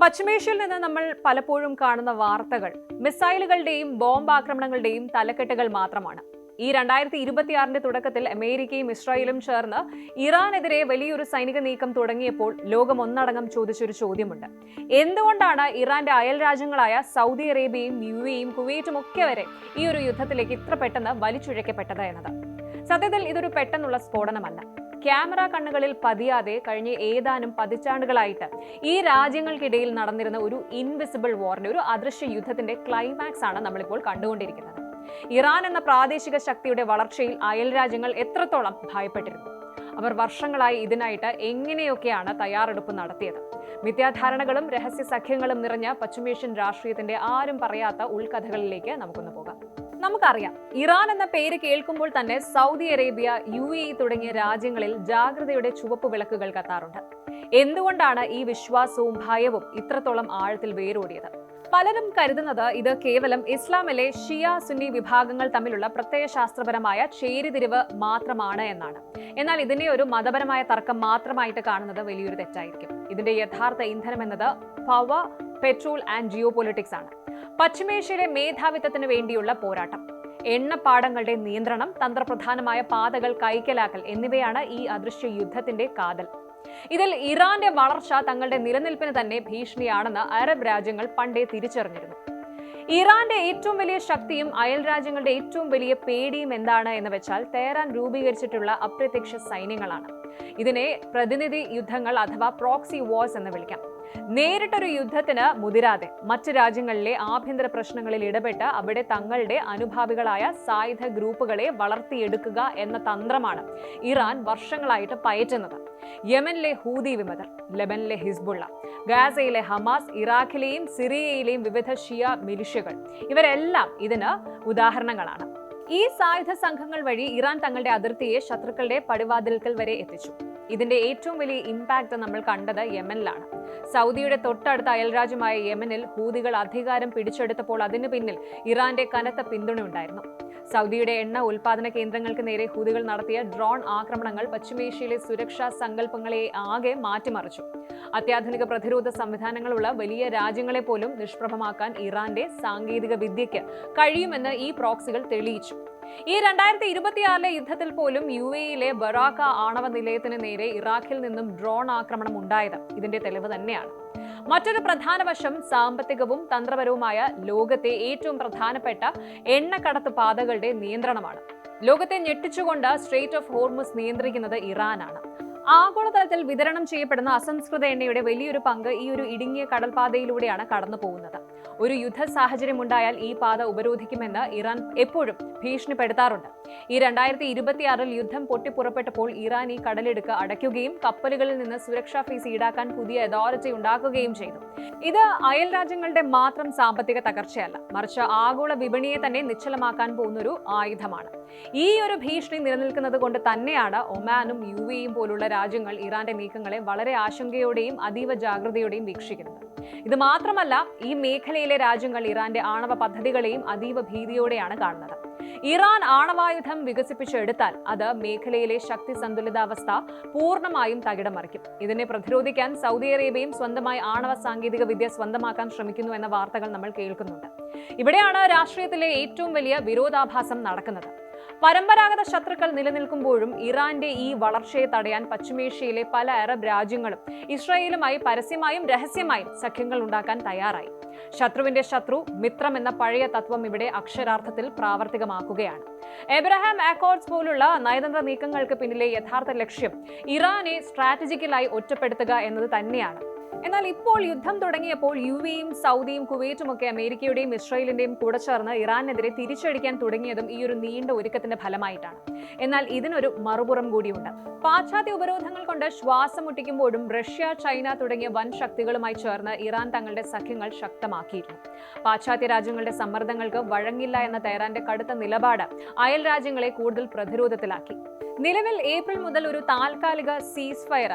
പശ്ചിമേഷ്യയിൽ നിന്ന് നമ്മൾ പലപ്പോഴും കാണുന്ന വാർത്തകൾ മിസൈലുകളുടെയും ബോംബ് ആക്രമണങ്ങളുടെയും തലക്കെട്ടുകൾ മാത്രമാണ്. ഈ 2026 തുടക്കത്തിൽ അമേരിക്കയും ഇസ്രായേലും ചേർന്ന് ഇറാനെതിരെ വലിയൊരു സൈനിക നീക്കം തുടങ്ങിയപ്പോൾ ലോകം ഒന്നടങ്കം ചോദിച്ചൊരു ചോദ്യമുണ്ട്. എന്തുകൊണ്ടാണ് ഇറാന്റെ അയൽ രാജ്യങ്ങളായ സൗദി അറേബ്യയും UAEയും കുവൈറ്റും ഒക്കെ വരെ ഈ ഒരു യുദ്ധത്തിലേക്ക് ഇത്ര പെട്ടെന്ന് വലിച്ചുഴക്കപ്പെട്ടത് എന്നത്? സത്യത്തിൽ ഇതൊരു പെട്ടെന്നുള്ള സ്ഫോടനമല്ല. ക്യാമറ കണ്ണുകളിൽ പതിയാതെ കഴിഞ്ഞ ഏതാനും പതിറ്റാണ്ടുകളായിട്ട് ഈ രാജ്യങ്ങൾക്കിടയിൽ നടന്നിരുന്ന ഒരു ഇൻവിസിബിൾ വാറിന്റെ, ഒരു അദൃശ്യ യുദ്ധത്തിന്റെ ക്ലൈമാക്സ് ആണ് നമ്മളിപ്പോൾ കണ്ടുകൊണ്ടിരിക്കുന്നത്. ഇറാൻ എന്ന പ്രാദേശിക ശക്തിയുടെ വളർച്ചയിൽ അയൽ രാജ്യങ്ങൾ എത്രത്തോളം ഭയപ്പെട്ടിരുന്നു? അവർ വർഷങ്ങളായി ഇതിനായിട്ട് എങ്ങനെയൊക്കെയാണ് തയ്യാറെടുപ്പ് നടത്തിയത്? മിഥ്യാധാരണകളും രഹസ്യ സഖ്യങ്ങളും നിറഞ്ഞ പശ്ചിമേഷ്യൻ രാഷ്ട്രീയത്തിന്റെ ആരും പറയാത്ത ഉൾക്കഥകളിലേക്ക് നമുക്കൊന്ന് പോകാം. നമുക്കറിയാം, ഇറാൻ എന്ന പേര് കേൾക്കുമ്പോൾ തന്നെ സൗദി അറേബ്യ, UAE തുടങ്ങിയ രാജ്യങ്ങളിൽ ജാഗ്രതയുടെ ചുവപ്പ് വിളക്കുകൾ കത്താറുണ്ട്. എന്തുകൊണ്ടാണ് ഈ വിശ്വാസവും ഭയവും ഇത്രത്തോളം ആഴത്തിൽ വേരോടിയത്? പലരും കരുതുന്നത് ഇത് കേവലം ഇസ്ലാമിലെ ഷിയ സുന്നി വിഭാഗങ്ങൾ തമ്മിലുള്ള പ്രത്യയശാസ്ത്രപരമായ ചേരിതിരിവ് മാത്രമാണ് എന്നാണ്. എന്നാൽ ഇതിനെ ഒരു മതപരമായ തർക്കം മാത്രമായിട്ട് കാണുന്നത് വലിയൊരു തെറ്റായിരിക്കും. ഇതിന്റെ യഥാർത്ഥ ഇന്ധനം എന്നത് power, petrol and geopolitics ആണ്. പശ്ചിമേഷ്യയിലെ മേധാവിത്വത്തിന് വേണ്ടിയുള്ള പോരാട്ടം, എണ്ണപ്പാടങ്ങളുടെ നിയന്ത്രണം, തന്ത്രപ്രധാനമായ പാതകൾ കൈക്കലാക്കൽ എന്നിവയാണ് ഈ അദൃശ്യ യുദ്ധത്തിന്റെ കാതൽ. ഇതിൽ ഇറാന്റെ വളർച്ച തങ്ങളുടെ നിലനിൽപ്പിന് തന്നെ ഭീഷണിയാണെന്ന് അറബ് രാജ്യങ്ങൾ പണ്ടേ തിരിച്ചറിഞ്ഞിരുന്നു. ഇറാന്റെ ഏറ്റവും വലിയ ശക്തിയും അയൽ രാജ്യങ്ങളുടെ ഏറ്റവും വലിയ പേടിയും എന്താണ് എന്ന് വെച്ചാൽ തെഹ്റാൻ രൂപീകരിച്ചിട്ടുള്ള അപ്രത്യക്ഷ സൈന്യങ്ങളാണ്. ഇതിനെ പ്രതിനിധി യുദ്ധങ്ങൾ അഥവാ പ്രോക്സി വാർസ് എന്ന് വിളിക്കാം. നേരിട്ടൊരു യുദ്ധത്തിന് മുതിരാതെ മറ്റു രാജ്യങ്ങളിലെ ആഭ്യന്തര പ്രശ്നങ്ങളിൽ ഇടപെട്ട് അവിടെ തങ്ങളുടെ അനുഭാവികളായ സായുധ ഗ്രൂപ്പുകളെ വളർത്തിയെടുക്കുക എന്ന തന്ത്രമാണ് ഇറാൻ വർഷങ്ങളായിട്ട് പയറ്റുന്നത്. യമനിലെ ഹൂതി വിമതർ, ലെബനിലെ ഹിസ്ബുള്ള, ഗാസയിലെ ഹമാസ്, ഇറാഖിലെയും സിറിയയിലെയും വിവിധ ഷിയ മിലിഷ്യകൾ, ഇവരെല്ലാം ഇതിന് ഉദാഹരണങ്ങളാണ്. ഈ സായുധ സംഘങ്ങൾ വഴി ഇറാൻ തങ്ങളുടെ അതിർത്തിയെ ശത്രുക്കളുടെ പടിവാതിൽക്കൽ വരെ എത്തിച്ചു. ഇതിന്റെ ഏറ്റവും വലിയ ഇമ്പാക്ട് നമ്മൾ കണ്ടത് യമനിലാണ്. സൗദിയുടെ തൊട്ടടുത്ത അയൽരാജ്യമായ യമനിൽ ഹൂതികൾ അധികാരം പിടിച്ചെടുത്തപ്പോൾ അതിനു പിന്നിൽ ഇറാന്റെ കനത്ത പിന്തുണയുണ്ടായിരുന്നു. സൗദിയുടെ എണ്ണ ഉൽപാദന കേന്ദ്രങ്ങൾക്ക് നേരെ ഹൂതികൾ നടത്തിയ ഡ്രോൺ ആക്രമണങ്ങൾ പശ്ചിമേഷ്യയിലെ സുരക്ഷാ സങ്കല്പങ്ങളെ ആകെ മാറ്റിമറിച്ചു. അത്യാധുനിക പ്രതിരോധ സംവിധാനങ്ങളുള്ള വലിയ രാജ്യങ്ങളെ പോലും നിഷ്പ്രഭമാക്കാൻ ഇറാന്റെ സാങ്കേതിക വിദ്യയ്ക്ക് കഴിയുമെന്ന് ഈ പ്രോക്സികൾ തെളിയിച്ചു. ഈ 2026 യുദ്ധത്തിൽ പോലും UAEയിലെ ബറാക്ക ആണവ നിലയത്തിന് നേരെ ഇറാഖിൽ നിന്നും ഡ്രോൺ ആക്രമണം ഉണ്ടായത് ഇതിന്റെ തെളിവ് തന്നെയാണ്. മറ്റൊരു പ്രധാന വശം സാമ്പത്തികവും തന്ത്രപരവുമായ ലോകത്തെ ഏറ്റവും പ്രധാനപ്പെട്ട എണ്ണക്കടത്ത് പാതകളുടെ നിയന്ത്രണമാണ്. ലോകത്തെ ഞെട്ടിച്ചുകൊണ്ട് സ്ട്രെയിറ്റ് ഓഫ് ഹോർമുസ് നിയന്ത്രിക്കുന്നത് ഇറാനാണ്. ആഗോളതലത്തിൽ വിതരണം ചെയ്യപ്പെടുന്ന അസംസ്കൃത എണ്ണയുടെ വലിയൊരു പങ്ക് ഈ ഒരു ഇടുങ്ങിയ കടൽപാതയിലൂടെയാണ് കടന്നു പോകുന്നത്. ഒരു യുദ്ധ സാഹചര്യം ഉണ്ടായാൽ ഈ പാത ഉപരോധിക്കുമെന്ന് ഇറാൻ എപ്പോഴും ഭീഷണിപ്പെടുത്താറുണ്ട്. ഈ 2026 യുദ്ധം പൊട്ടിപ്പുറപ്പെട്ടപ്പോൾ ഇറാൻ ഈ കടലിടുക്ക് അടയ്ക്കുകയും കപ്പലുകളിൽ നിന്ന് സുരക്ഷാ ഫീസ് ഈടാക്കാൻ പുതിയ അതോറിറ്റി ഉണ്ടാക്കുകയും ചെയ്തു. ഇത് അയൽ രാജ്യങ്ങളുടെ മാത്രം സാമ്പത്തിക തകർച്ചയല്ല, മറിച്ച് ആഗോള വിപണിയെ തന്നെ നിശ്ചലമാക്കാൻ പോകുന്നൊരു ആയുധമാണ്. ഈ ഒരു ഭീഷണി നിലനിൽക്കുന്നത് കൊണ്ട് തന്നെയാണ് ഒമാനും UAEയും പോലുള്ള രാജ്യങ്ങൾ ഇറാന്റെ നീക്കങ്ങളെ വളരെ ആശങ്കയോടെയും അതീവ ജാഗ്രതയോടെയും വീക്ഷിക്കുന്നത്. ഇത് മാത്രമല്ല, ഈ മേഖലയിലെ രാജ്യങ്ങൾ ഇറാന്റെ ആണവ പദ്ധതികളെയും അതീവ ഭീതിയോടെയാണ് കാണുന്നത്. ഇറാൻ ആണവായുധം വികസിപ്പിച്ചെടുത്താൽ അത് മേഖലയിലെ ശക്തി സന്തുലിതാവസ്ഥ പൂർണ്ണമായും തകിടം മറിക്കും. ഇതിനെ പ്രതിരോധിക്കാൻ സൗദി അറേബ്യയും സ്വന്തമായി ആണവ സാങ്കേതിക വിദ്യ സ്വന്തമാക്കാൻ ശ്രമിക്കുന്നു എന്ന വാർത്തകൾ നമ്മൾ കേൾക്കുന്നുണ്ട്. ഇവിടെയാണ് രാഷ്ട്രീയത്തിലെ ഏറ്റവും വലിയ വിരോധാഭാസം നടക്കുന്നത്. പരമ്പരാഗത ശത്രുക്കൾ നിലനിൽക്കുമ്പോഴും ഇറാന്റെ ഈ വളർച്ചയെ തടയാൻ പശ്ചിമേഷ്യയിലെ പല അറബ് രാജ്യങ്ങളും ഇസ്രായേലുമായി പരസ്യമായും രഹസ്യമായും സഖ്യങ്ങൾ ഉണ്ടാക്കാൻ തയ്യാറായി. ശത്രുവിന്റെ ശത്രു മിത്രം എന്ന പഴയ തത്വം ഇവിടെ അക്ഷരാർത്ഥത്തിൽ പ്രാവർത്തികമാക്കുകയാണ്. എബ്രഹാം അക്കോർഡ്സ് പോലുള്ള നയതന്ത്ര നീക്കങ്ങൾക്ക് പിന്നിലെ യഥാർത്ഥ ലക്ഷ്യം ഇറാനെ സ്ട്രാറ്റജിക്കലായി ഒറ്റപ്പെടുത്തുക എന്നത് തന്നെയാണ്. എന്നാൽ ഇപ്പോൾ യുദ്ധം തുടങ്ങിയപ്പോൾ UAEയും സൗദിയും കുവൈറ്റും ഒക്കെ അമേരിക്കയുടെയും ഇസ്രായേലിന്റെയും കൂടെ ചേർന്ന് ഇറാനെതിരെ തിരിച്ചടിക്കാൻ തുടങ്ങിയതും ഈ ഒരു നീണ്ട ഒരുക്കത്തിന്റെ ഫലമായിട്ടാണ്. എന്നാൽ ഇതിനൊരു മറുപുറം കൂടിയുണ്ട്. പാശ്ചാത്യ ഉപരോധങ്ങൾ കൊണ്ട് ശ്വാസം മുട്ടിക്കുമ്പോഴും റഷ്യ, ചൈന തുടങ്ങിയ വൻ ശക്തികളുമായി ചേർന്ന് ഇറാൻ തങ്ങളുടെ സഖ്യങ്ങൾ ശക്തമാക്കിയിരുന്നു. പാശ്ചാത്യ രാജ്യങ്ങളുടെ സമ്മർദ്ദങ്ങൾക്ക് വഴങ്ങില്ല എന്ന തെഹ്റാന്റെ കടുത്ത നിലപാട് അയൽ രാജ്യങ്ങളെ കൂടുതൽ പ്രതിരോധത്തിലാക്കി. നിലവിൽ ഏപ്രിൽ മുതൽ ഒരു താൽക്കാലിക സീസ് ഫയർ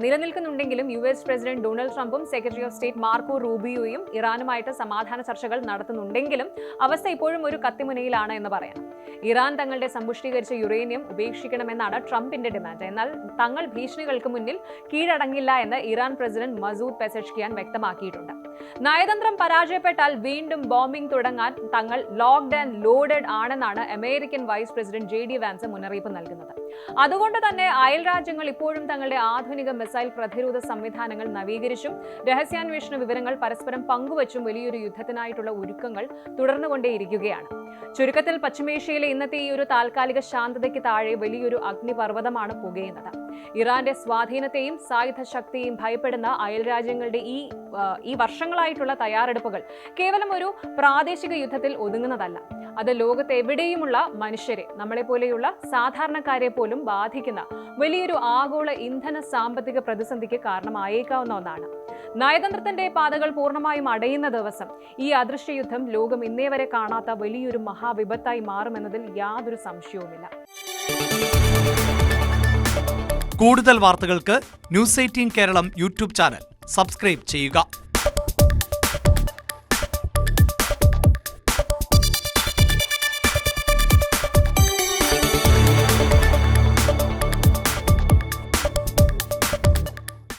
നിലനിൽക്കുന്നുണ്ടെങ്കിലും US പ്രസിഡന്റ് ഡൊണാൾഡ് ഡൊണാൾഡ് ട്രംപും സെക്രട്ടറി ഓഫ് സ്റ്റേറ്റ് മാർക്കോ റൂബിയോയും ഇറാനുമായിട്ട് സമാധാന ചർച്ചകൾ നടത്തുന്നുണ്ടെങ്കിലും അവസ്ഥ ഇപ്പോഴും ഒരു കത്തിമുനയിലാണ് എന്ന് പറയാം. ഇറാൻ തങ്ങളുടെ സമ്പുഷ്ടീകരിച്ച യുറേനിയം ഉപേക്ഷിക്കണമെന്നാണ് ട്രംപിന്റെ ഡിമാൻഡ്. എന്നാൽ തങ്ങൾ ഭീഷണികൾക്ക് മുന്നിൽ കീഴടങ്ങില്ല എന്ന് ഇറാൻ പ്രസിഡന്റ് മസൂദ് പെസഷ്കിയാൻ വ്യക്തമാക്കിയിട്ടുണ്ട്. നയതന്ത്രം പരാജയപ്പെട്ടാൽ വീണ്ടും ബോംബിംഗ് തുടങ്ങാൻ തങ്ങൾ ലോക്ക്ഡ് ആൻഡ് ലോഡഡ് ആണെന്നാണ് American vice president JD Vance മുന്നറിയിപ്പ് നൽകുന്നത്. അതുകൊണ്ട് തന്നെ അയൽ രാജ്യങ്ങൾ ഇപ്പോഴും തങ്ങളുടെ ആധുനിക മിസൈൽ പ്രതിരോധ സംവിധാനങ്ങൾ നവീകരിച്ചും രഹസ്യാന്വേഷണ വിവരങ്ങൾ പരസ്പരം പങ്കുവച്ചും വലിയൊരു യുദ്ധത്തിനായിട്ടുള്ള ഒരുക്കങ്ങൾ തുടർന്നുകൊണ്ടേയിരിക്കുകയാണ്. ചുരുക്കത്തിൽ പശ്ചിമേഷ്യയിലെ ഇന്നത്തെ ഈ ഒരു താൽക്കാലിക ശാന്തതയ്ക്ക് താഴെ വലിയൊരു അഗ്നിപർവ്വതമാണ് പുകയുന്നത്. ഇറാന്റെ സ്വാധീനത്തെയും സായുധ ശക്തിയെയും ഭയപ്പെടുന്ന അയൽ രാജ്യങ്ങളുടെ ഈ വർഷങ്ങളായിട്ടുള്ള തയ്യാറെടുപ്പുകൾ കേവലം ഒരു പ്രാദേശിക യുദ്ധത്തിൽ ഒതുങ്ങുന്നതല്ല. അത് ലോകത്തെവിടെയുമുള്ള മനുഷ്യരെ, നമ്മളെപ്പോലെയുള്ള സാധാരണക്കാരെ പോലും ബാധിക്കുന്ന വലിയൊരു ആഗോള ഇന്ധന സാമ്പത്തിക പ്രതിസന്ധിക്ക് കാരണമായേക്കാവുന്ന ഒന്നാണ്. നയതന്ത്രത്തിന്റെ പാതകൾ പൂർണ്ണമായും അടയുന്ന ദിവസം ഈ അദൃശ്യ യുദ്ധം ലോകം ഇന്നേ വരെ കാണാത്ത വലിയൊരു മഹാവിപത്തായി മാറുമെന്നതിൽ യാതൊരു സംശയവുമില്ല. കൂടുതൽ വാർത്തകൾക്ക് News 18 Keralam YouTube channel subscribe ചെയ്യുക.